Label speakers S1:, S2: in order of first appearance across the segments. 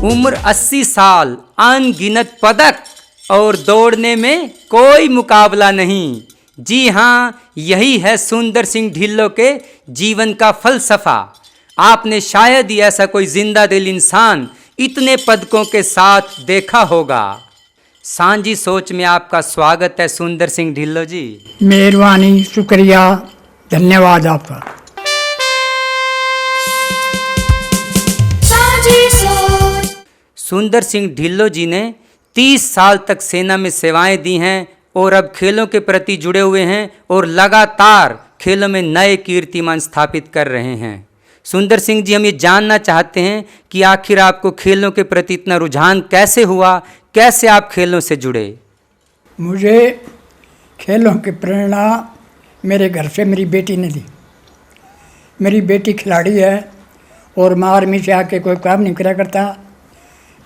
S1: उम्र 80 साल, अनगिनत पदक और दौड़ने में कोई मुकाबला नहीं। जी हाँ, यही है सुंदर सिंह ढिल्लों के जीवन का फलसफा। आपने शायद ही ऐसा कोई जिंदा दिल इंसान इतने पदकों के साथ देखा होगा। सांझी सोच में आपका स्वागत है सुंदर सिंह ढिल्लों जी।
S2: मेहरबानी, शुक्रिया, धन्यवाद आपका।
S1: सुंदर सिंह ढिल्लों जी ने 30 साल तक सेना में सेवाएं दी हैं और अब खेलों के प्रति जुड़े हुए हैं और लगातार खेलों में नए कीर्तिमान स्थापित कर रहे हैं। सुंदर सिंह जी, हम ये जानना चाहते हैं कि आखिर आपको खेलों के प्रति इतना रुझान कैसे हुआ, कैसे आप खेलों से जुड़े?
S2: मुझे खेलों की प्रेरणा मेरे घर से मेरी बेटी ने दी। मेरी बेटी खिलाड़ी है और मैं आर्मी से आके कोई काम नहीं करा करता।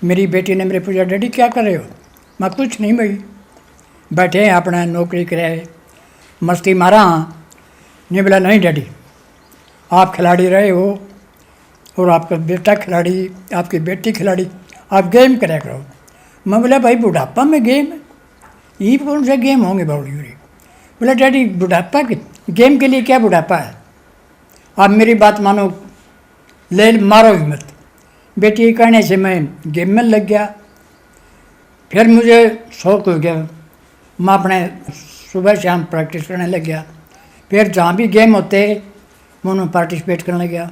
S2: मेरी बेटी ने मेरे पूछा, डैडी क्या कर रहे हो? मैं कुछ नहीं भाई, बैठे हैं अपना नौकरी कराए, मस्ती मारा। नहीं बोला, नहीं डैडी, आप खिलाड़ी रहे हो और आपका बेटा खिलाड़ी, आपकी बेटी खिलाड़ी, आप गेम करा करो। मैं बोला, भाई बुढ़ापा में गेम, ये कौन से गेम होंगे बाउली? बोला, डैडी बुढ़ापा के गेम के लिए क्या बुढ़ापा है? आप मेरी बात मानो, ले मारो हिम्मत। बेटी के कहने से मैं गेम में लग गया। फिर मुझे शौक हो गया, मैं अपने सुबह शाम प्रैक्टिस करने लग गया। फिर जहाँ भी गेम होते मैं उनमें पार्टिसिपेट करने लग गया।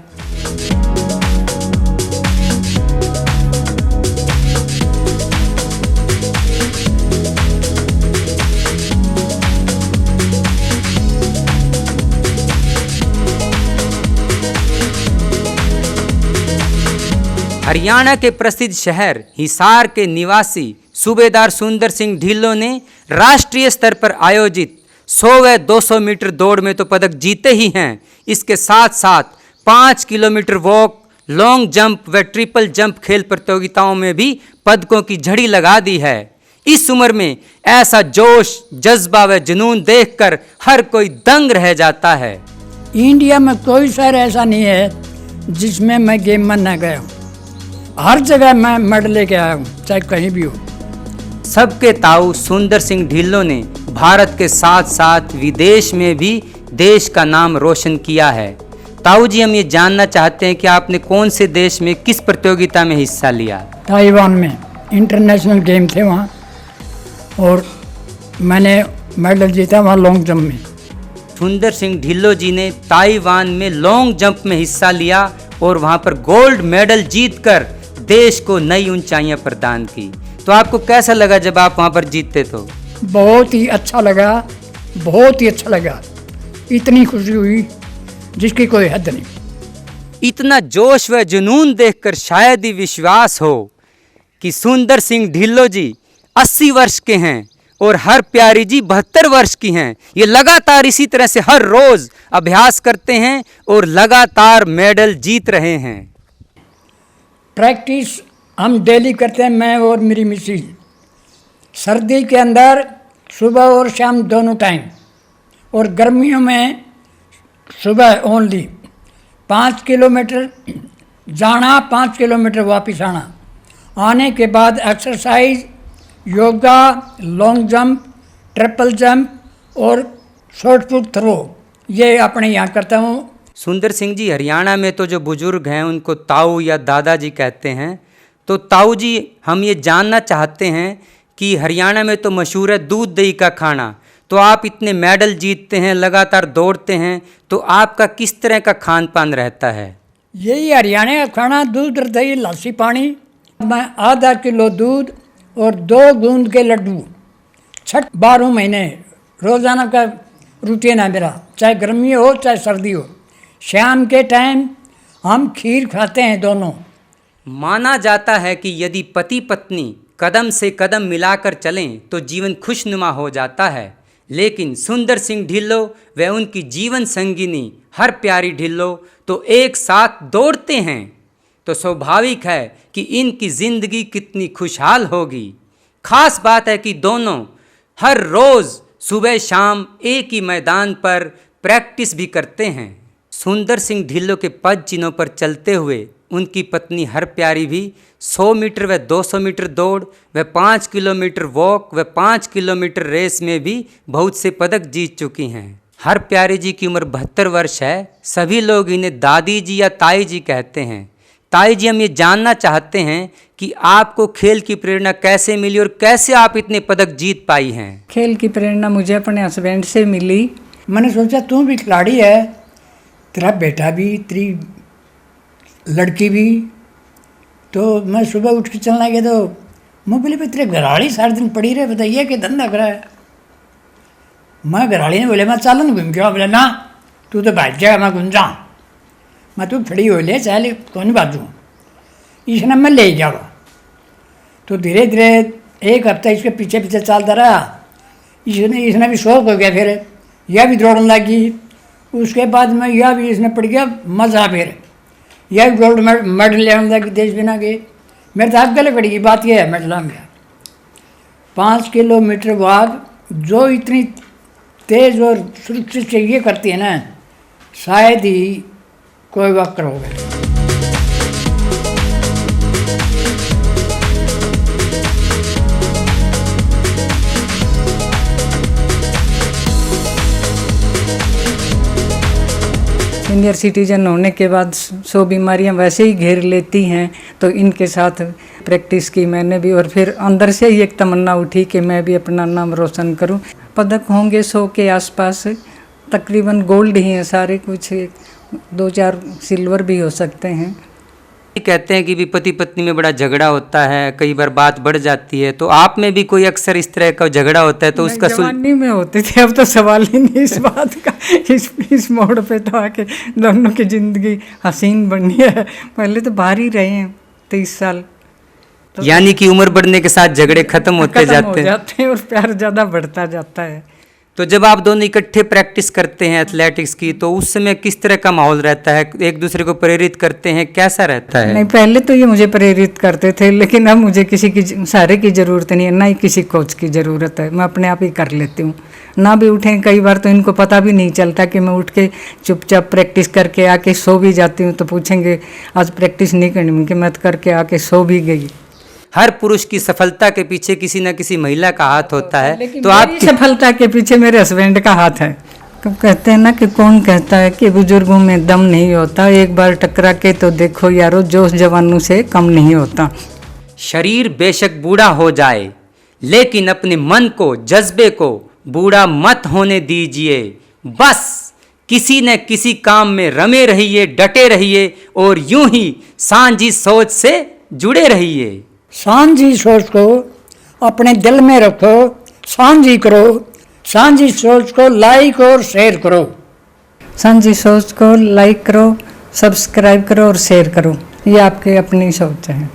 S1: हरियाणा के प्रसिद्ध शहर हिसार के निवासी सूबेदार सुंदर सिंह ढिल्लों ने राष्ट्रीय स्तर पर आयोजित 100 व 200 मीटर दौड़ में तो पदक जीते ही हैं। इसके साथ साथ 5 किलोमीटर वॉक, लॉन्ग जंप व ट्रिपल जंप खेल प्रतियोगिताओं में भी पदकों की झड़ी लगा दी है। इस उम्र में ऐसा जोश, जज्बा व जुनून देखकर हर कोई दंग रह जाता है।
S2: इंडिया में कोई शहर ऐसा नहीं है जिसमें मैं गेम में न गया हूँ। हर जगह मैं मेडल लेके आया हूँ, चाहे कहीं भी हो।
S1: सबके ताऊ सुंदर सिंह ढिल्लों ने भारत के साथ साथ विदेश में भी देश का नाम रोशन किया है। ताऊ जी, हम ये जानना चाहते हैं कि आपने कौन से देश में किस प्रतियोगिता में हिस्सा लिया?
S2: ताइवान में इंटरनेशनल गेम थे वहाँ, और मैंने मेडल जीता वहाँ लॉन्ग जंप में।
S1: सुंदर सिंह ढिल्लों जी ने ताइवान में लॉन्ग जंप में हिस्सा लिया और वहाँ पर गोल्ड मेडल जीतकर देश को नई ऊंचाइयां प्रदान की। तो आपको कैसा लगा जब आप वहाँ पर जीतते? तो
S2: बहुत ही अच्छा लगा, बहुत ही अच्छा लगा। इतनी खुशी हुई जिसकी कोई हद नहीं।
S1: इतना जोश व जुनून देखकर शायद ही विश्वास हो कि सुंदर सिंह ढिल्लों जी 80 वर्ष के हैं और हर प्यारी जी 72 वर्ष की हैं। ये लगातार इसी तरह से हर रोज अभ्यास करते हैं और लगातार मेडल जीत रहे हैं।
S2: प्रैक्टिस हम डेली करते हैं, मैं और मेरी मिसेज। सर्दी के अंदर सुबह और शाम दोनों टाइम, और गर्मियों में सुबह ओनली 5 किलोमीटर जाना, 5 किलोमीटर वापस आना। आने के बाद exercise, yoga, long jump, triple jump और शॉर्ट पुट थ्रो, ये अपने यहाँ करता हूँ।
S1: सुंदर सिंह जी, हरियाणा में तो जो बुजुर्ग हैं उनको ताऊ या दादाजी कहते हैं। तो ताऊ जी, हम ये जानना चाहते हैं कि हरियाणा में तो मशहूर है दूध दही का खाना। तो आप इतने मेडल जीतते हैं, लगातार दौड़ते हैं, तो आपका किस तरह का खान पान रहता है?
S2: यही हरियाणा का खाना, दूध, दही, लस्सी, पानी। मैं आधा किलो दूध और 2 गूंद के लड्डू 12 महीने रोज़ाना का रूटीन है मेरा, चाहे गर्मी हो चाहे सर्दी हो। शाम के टाइम हम खीर खाते हैं दोनों।
S1: माना जाता है कि यदि पति पत्नी कदम से कदम मिलाकर चलें तो जीवन खुशनुमा हो जाता है। लेकिन सुंदर सिंह ढिल्लों व उनकी जीवन संगिनी हर प्यारी ढिल्लों तो एक साथ दौड़ते हैं, तो स्वाभाविक है कि इनकी जिंदगी कितनी खुशहाल होगी। खास बात है कि दोनों हर रोज़ सुबह शाम एक ही मैदान पर प्रैक्टिस भी करते हैं। सुंदर सिंह ढिल्लों के पद चिन्हों पर चलते हुए उनकी पत्नी हरप्यारी भी 100 मीटर व 200 मीटर दौड़ व 5 किलोमीटर वॉक व 5 किलोमीटर रेस में भी बहुत से पदक जीत चुकी हैं। हरप्यारी जी की उम्र 72 वर्ष है। सभी लोग इन्हें दादी जी या ताई जी कहते हैं। ताई जी, हम ये जानना चाहते हैं कि आपको खेल की प्रेरणा कैसे मिली और कैसे आप इतने पदक जीत पाई हैं?
S3: खेल की प्रेरणा मुझे अपने हस्बैंड से मिली।
S2: मैंने सोचा तू भी खिलाड़ी है, तेरा बेटा भी, तेरी लड़की भी, तो मैं सुबह उठ के चलना गया तो मोबाइल पे तेरे घरवाली सारे दिन पड़ी रहे, बताइए कि धंधा करा है। मैं घरवाली ने बोले मैं चल न घूम के आओ। बोले ना तू तो भाग जाएगा, मैं घूम जाऊँ। मैं तू खड़ी हो ले चाहे कौन बाजू, इसने मैं ले जाऊँगा। तो धीरे धीरे एक हफ्ता इसके पीछे पीछे चलता रहा। इसने भी शौक हो गया, फिर यह भी दौड़ने लगी। उसके बाद में यह भी इसने पड़ गया मज़ा, फिर यह भी गोल्ड मेडल लेने लगी देश बिना के। मेरे तो हाथ गले पड़ेगी, बात यह है मेडल में 5 किलोमीटर बाद जो इतनी तेज़ और सुरक्षित से ये करती है ना, शायद ही कोई वक्त होगा।
S3: सीनियर सिटीजन होने के बाद 100 बीमारियां वैसे ही घेर लेती हैं, तो इनके साथ प्रैक्टिस की मैंने भी, और फिर अंदर से ही एक तमन्ना उठी कि मैं भी अपना नाम रोशन करूं। पदक होंगे 100 के आसपास, तकरीबन गोल्ड ही हैं सारे, कुछ 2-4 सिल्वर भी हो सकते हैं।
S1: कहते हैं कि भी पति पत्नी में बड़ा झगड़ा होता है, कई बार बात बढ़ जाती है, तो आप में भी कोई अक्सर इस तरह का झगड़ा होता है तो उसका
S3: जवानी में होते थे, अब तो सवाल ही नहीं इस बात का। इस मोड़ पे तो आके दोनों की जिंदगी हसीन बनी है। पहले तो बाहर ही रहे हैं 30 साल, तो
S1: यानी कि उम्र बढ़ने के साथ झगड़े खत्म होते जाते
S3: हैं और प्यार ज़्यादा बढ़ता जाता है।
S1: तो जब आप दोनों इकट्ठे प्रैक्टिस करते हैं एथलेटिक्स की, तो उस समय किस तरह का माहौल रहता है? एक दूसरे को प्रेरित करते हैं, कैसा रहता है?
S3: नहीं, पहले तो ये मुझे प्रेरित करते थे, लेकिन अब मुझे किसी की सहारे की ज़रूरत नहीं है, ना ही किसी कोच की ज़रूरत है। मैं अपने आप ही कर लेती हूँ। ना भी उठें कई बार तो इनको पता भी नहीं चलता कि मैं उठ के चुपचाप प्रैक्टिस करके आके सो भी जाती हूँ। तो पूछेंगे आज प्रैक्टिस नहीं करनी, कि मैं तो करके आके सो भी गई।
S1: हर पुरुष की सफलता के पीछे किसी न किसी महिला का हाथ होता है,
S3: तो आपकी सफलता के पीछे मेरे हस्बैंड का हाथ है। कहते हैं ना कि कौन कहता है कि बुजुर्गों में दम नहीं होता, एक बार टकरा के तो देखो यारो, जोश जवानों से कम नहीं होता।
S1: शरीर बेशक बूढ़ा हो जाए, लेकिन अपने मन को, जज्बे को बूढ़ा मत होने दीजिए। बस किसी न किसी काम में रमे रहिए, डटे रहिए और यूं ही सांझी सोच से जुड़े रहिए।
S2: सांझी सोच को अपने दिल में रखो, सांझी करो, सांझी सोच को लाइक और शेयर करो।
S3: सांझी सोच को लाइक करो, सब्सक्राइब करो और शेयर करो, ये आपकी अपनी सोच है।